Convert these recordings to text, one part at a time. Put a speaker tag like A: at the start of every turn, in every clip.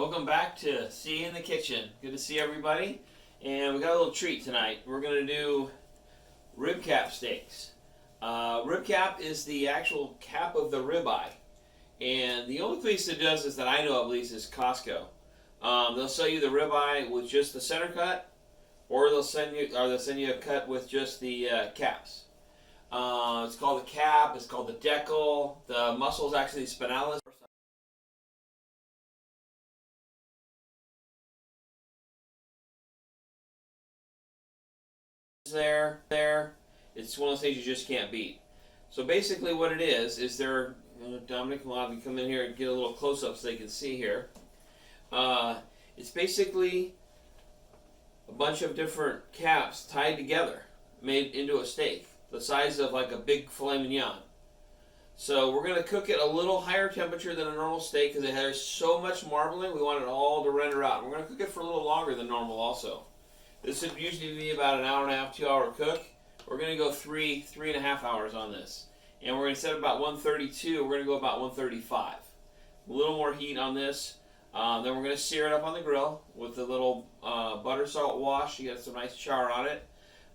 A: Welcome back to See You in the Kitchen. Good to see everybody. And we got a little treat tonight. We're going to do rib cap steaks. Rib cap is the actual cap of the ribeye. And the only place that does this that I know of at least is Costco. They'll sell you the ribeye with just the center cut, or they'll send you a cut with just the caps. It's called the cap, it's called the decal. The muscle is actually spinalis. There, it's one of those things you just can't beat. So basically what it is Dominic will have you come in here and get a little close up so they can see here. It's basically a bunch of different caps tied together, made into a steak, the size of like a big filet mignon. So we're going to cook it a little higher temperature than a normal steak because it has so much marbling. We want it all to render out. We're going to cook it for a little longer than normal also. This would usually be about an hour and a half, 2 hour cook. We're going to go three and a half hours on this. And we're going to set it about 132. We're going to go about 135. A little more heat on this. Then we're going to sear it up on the grill with a little butter salt wash. You got some nice char on it.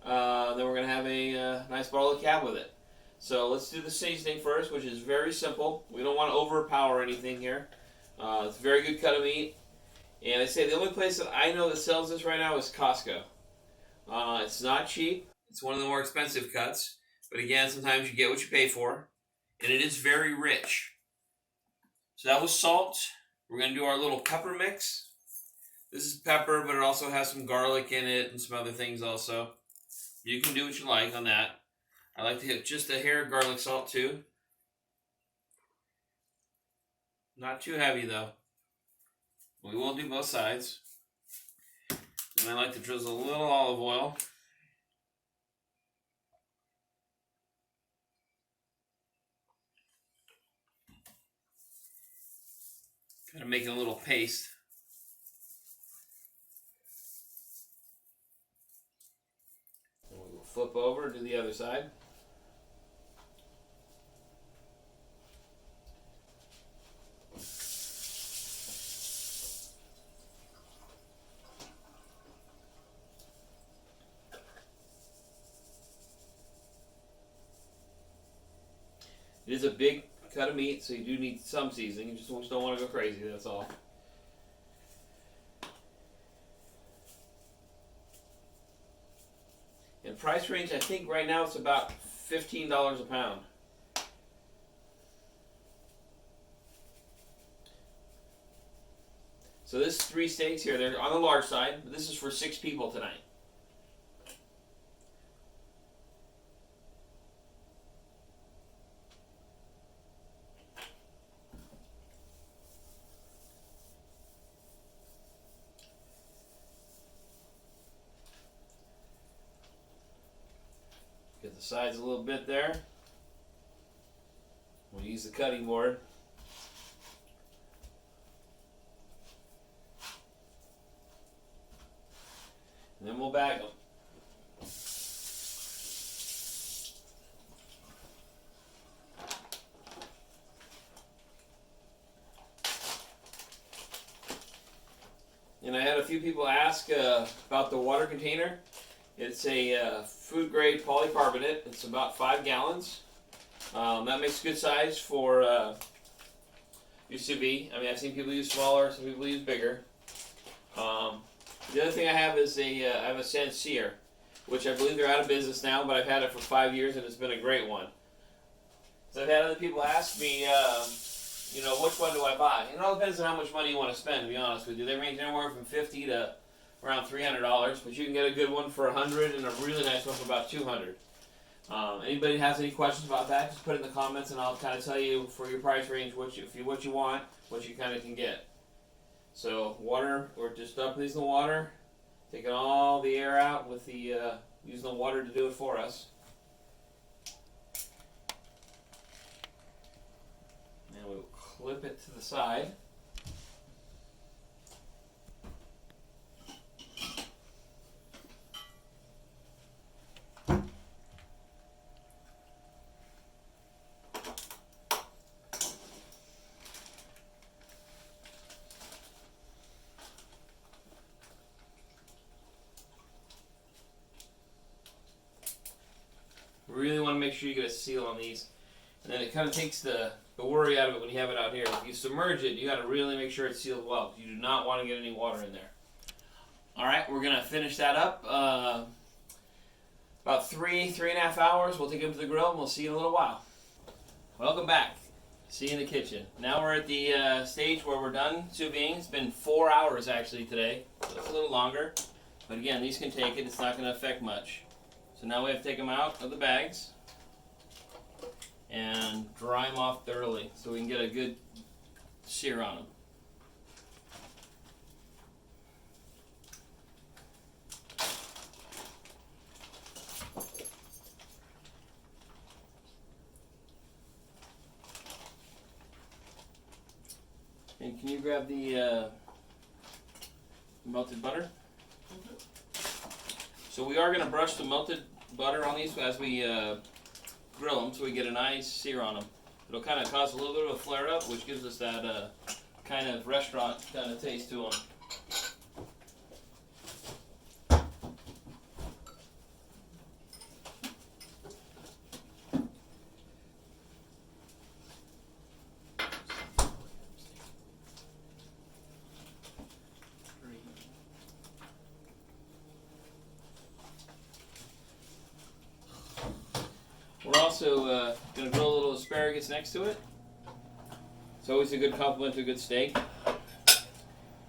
A: Then we're going to have a nice bottle of cab with it. So let's do the seasoning first, which is very simple. We don't want to overpower anything here. It's a very good cut of meat. And I say the only place that I know that sells this right now is Costco. It's not cheap. It's one of the more expensive cuts. But again, sometimes you get what you pay for. And it is very rich. So that was salt. We're going to do our little pepper mix. This is pepper, but it also has some garlic in it and some other things also. You can do what you like on that. I like to hit just a hair of garlic salt too. Not too heavy though. We will do both sides. And I like to drizzle a little olive oil. Kind of making a little paste. And we'll flip over to the other side. It is a big cut of meat, so you do need some seasoning. You just don't want to go crazy, that's all. And price range, I think right now it's about $15 a pound. So this 3 steaks here, they're on the large side, but this is for 6 people tonight. Get the sides a little bit there. We'll use the cutting board. And then we'll bag them. And I had a few people ask about the water container. It's a food grade polycarbonate. It's about 5 gallons. That makes good size for your sous vide. I mean, I've seen people use smaller, some people use bigger. The other thing I have is I have a Sancerre, which I believe they're out of business now, but I've had it for 5 years and it's been a great one. So I've had other people ask me, which one do I buy? It all depends on how much money you want to spend, to be honest with you. They range anywhere from $50 to around $300, but you can get a good one for $100 and a really nice one for about $200. Anybody has any questions about that, just put it in the comments and I'll kind of tell you for your price range what you want, what you kind of can get. So water, we're just dumping these in the water, taking all the air out with the using the water to do it for us. And we'll clip it to the side. really want to make sure you get a seal on these. And then it kind of takes the worry out of it when you have it out here. If you submerge it, you got to really make sure it's sealed well. You do not want to get any water in there. Alright, we're going to finish that up. About 3.5 hours. We'll take it to the grill and we'll see you in a little while. Welcome back. See you in the kitchen. Now we're at the stage where we're done sous videing. It's been 4 hours actually today. So it's a little longer. But again, these can take it. It's not going to affect much. So now we have to take them out of the bags and dry them off thoroughly so we can get a good sear on them. And can you grab the melted butter? So we are going to brush the melted butter on these as we grill them so we get a nice sear on them. It'll kind of cause a little bit of a flare up, which gives us that kind of restaurant kind of taste to them. We're also going to grill a little asparagus next to it. It's always a good complement to a good steak.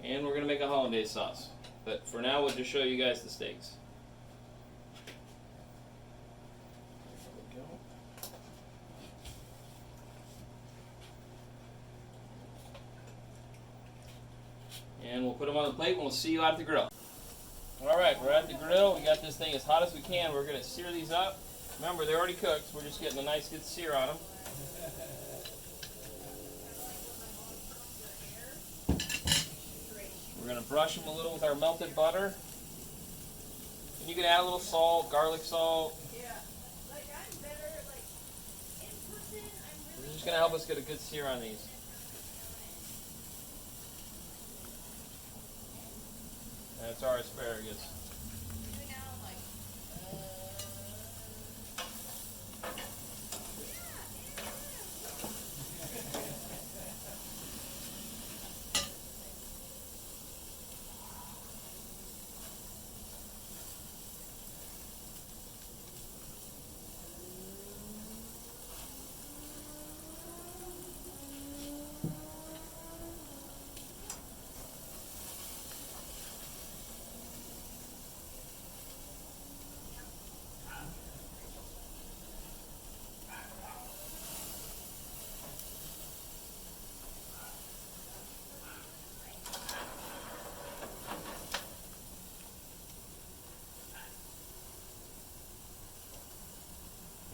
A: And we're going to make a hollandaise sauce. But for now, we'll just show you guys the steaks. There we go. And we'll put them on the plate and we'll see you at the grill. Alright, we're at the grill. We got this thing as hot as we can. We're going to sear these up. Remember, they're already cooked, so we're just getting a nice good sear on them. We're going to brush them a little with our melted butter. And you can add a little salt, garlic salt. This is just going to help us get a good sear on these. That's our asparagus.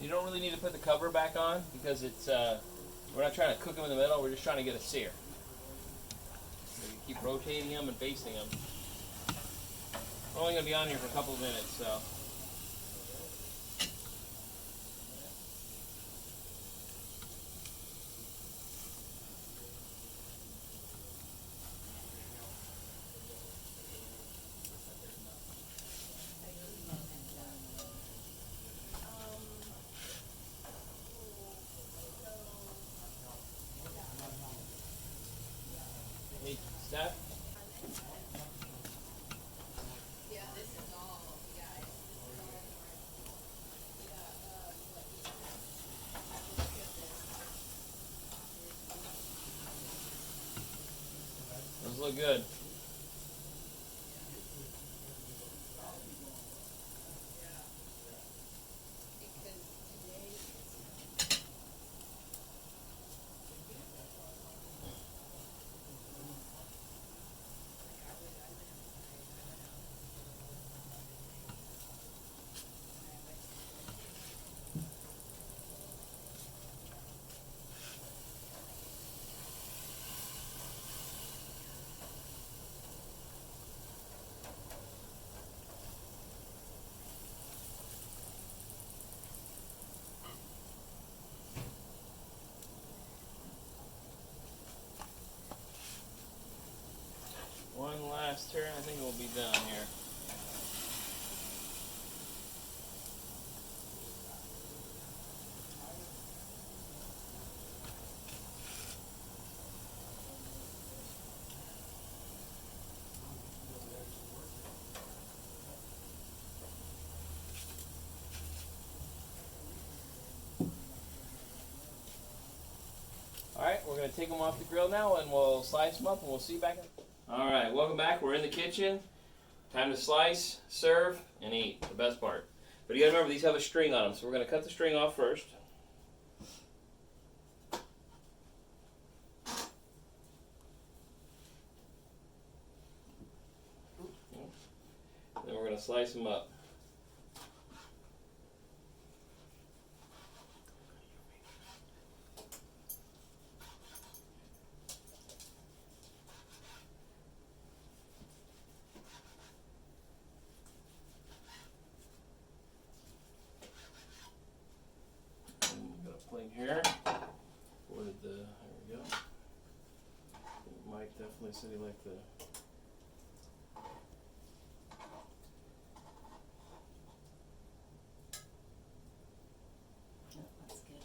A: You don't really need to put the cover back on because it's we're not trying to cook them in the middle, we're just trying to get a sear. So you keep rotating them and basting them. We're only going to be on here for a couple of minutes, so. Hey, Steph? Those look good. One last turn, I think we'll be done here. we're going to take them off the grill now, and we'll slice them up, and we'll see you back. All right, welcome back. We're in the kitchen. Time to slice, serve, and eat. The best part. But you got to remember, these have a string on them, so we're going to cut the string off first. Then we're going to slice them up. Here. Where did there we go. Mike definitely said he liked the.
B: Let's get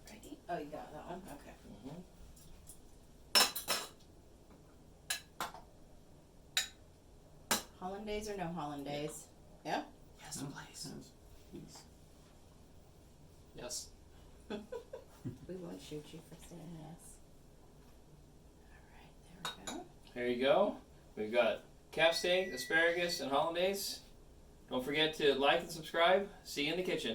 B: Alrighty. Oh, you got that one? Okay. Hollandaise or no hollandaise? Yeah?
C: Yes, please. Yes.
B: We won't shoot you for saying yes. Alright, there we go.
A: There you go. We've got cap steak, asparagus, and hollandaise. Don't forget to like and subscribe. See you in the kitchen.